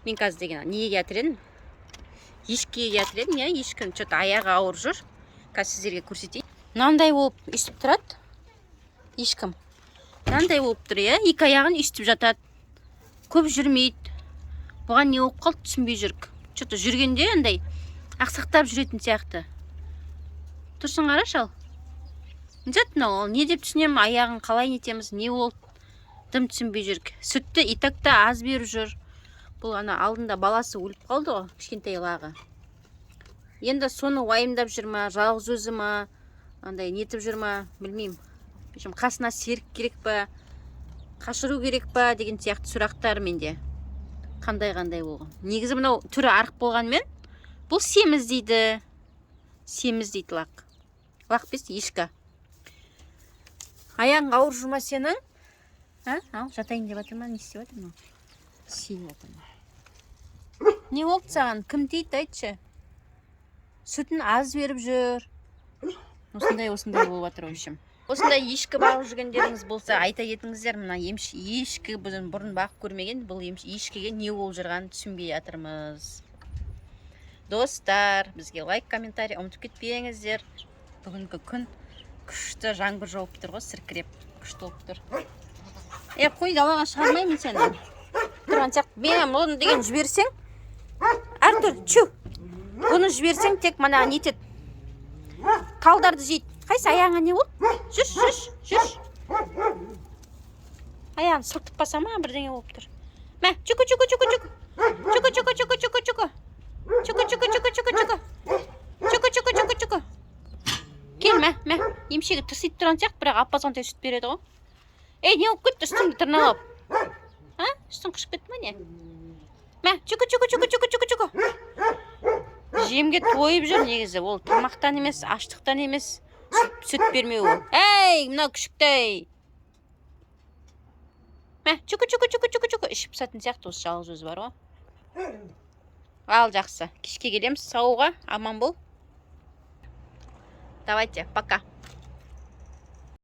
Мен қазір деген неге жатыр едім? Ешкіге жатыр едім, иә, ешкінің что-то аяғы ауыр жүр. Қазір сіздерге көрсетейін. Мынандай болып өстіп тұрады. Ешкім. Мынандай болып тұр, иә, екі аяғын өстіп жатады. Көп жүрмейді. Бұған не болып қалды түсінбей жүрік. Что-то жүргенде андай ақсақтап жүретін сияқты. Тұрсын қарашы ал. Ол не деп түсінем, аяғын қалай нетеміз, не болды? Дым түсінбей жүрік. Сүтті итакта аз беріп жүр. Бұл ана алдында баласы өліп қалды ғой, кішкентай лағы. Енді соны уайымдап жүр ма, жалғыз өзі ма, андай нетіп жүр ма, білмеймін. Қасына серік керек па, қашыру керек па деген сияқты сұрақтар менде. Қандай болған. Негізі мынау түрі арық болғанмен, бұл семіз дейді. Семіз дейді лақ. Лақ бес ешкі. Аяғың ауыр жүр ма сенің? Ал, жатайын деп жатыр ма, не істеп жатыр ма? Сеніп жатыр ма? Не болды саған? Кім дейді, айтшы? Сүтін аз беріп жүр. Осындай болып жатыр, общем. Осындай ешкі бағып жүргендеріңіз болса, айта кетіңіздер. Мына ешкі бұрын бағып көрмеген, бұл ешкіге не болып жүрғанын түсінбей жатырмыз. Достар, бізге лайк, комментарий ұмытып кетпеңіздер. Бүгінгі күн күшті жаңбыр жауып тұр ғой, сіркіреп күшті болып тұр. Қой, далаға шығармаймын сені. Тұрған сияқты, мен оны деген жіберсең, Артур, чу! Бұны жіберсең, тек мана нетеді. Талдарды жейді. Қайсы аяғыңа не болды? Жүр. Аяғын сылтып баса ма, бірдеңе болып тұр. Мә, чуку. Кел, мә, емшегі тырсиып тұрған сияқты, бірақ аппазғантай сүт береді ғой. Не болып кетті, үстіңді тырналап? Үстің қышып кетті ма не? Мә, чуку. Жемге тойып жүр негізі. Ол тамақтан емес, аштықтан емес, сүт бермеу. Мынау күшіктей. Мә, чуку. Ішіп сатын сияқты, осы жалғыз өзі бар ғой. Ал, жақсы. Кешке келеміз, сауға, аман бол. Давайте, пока.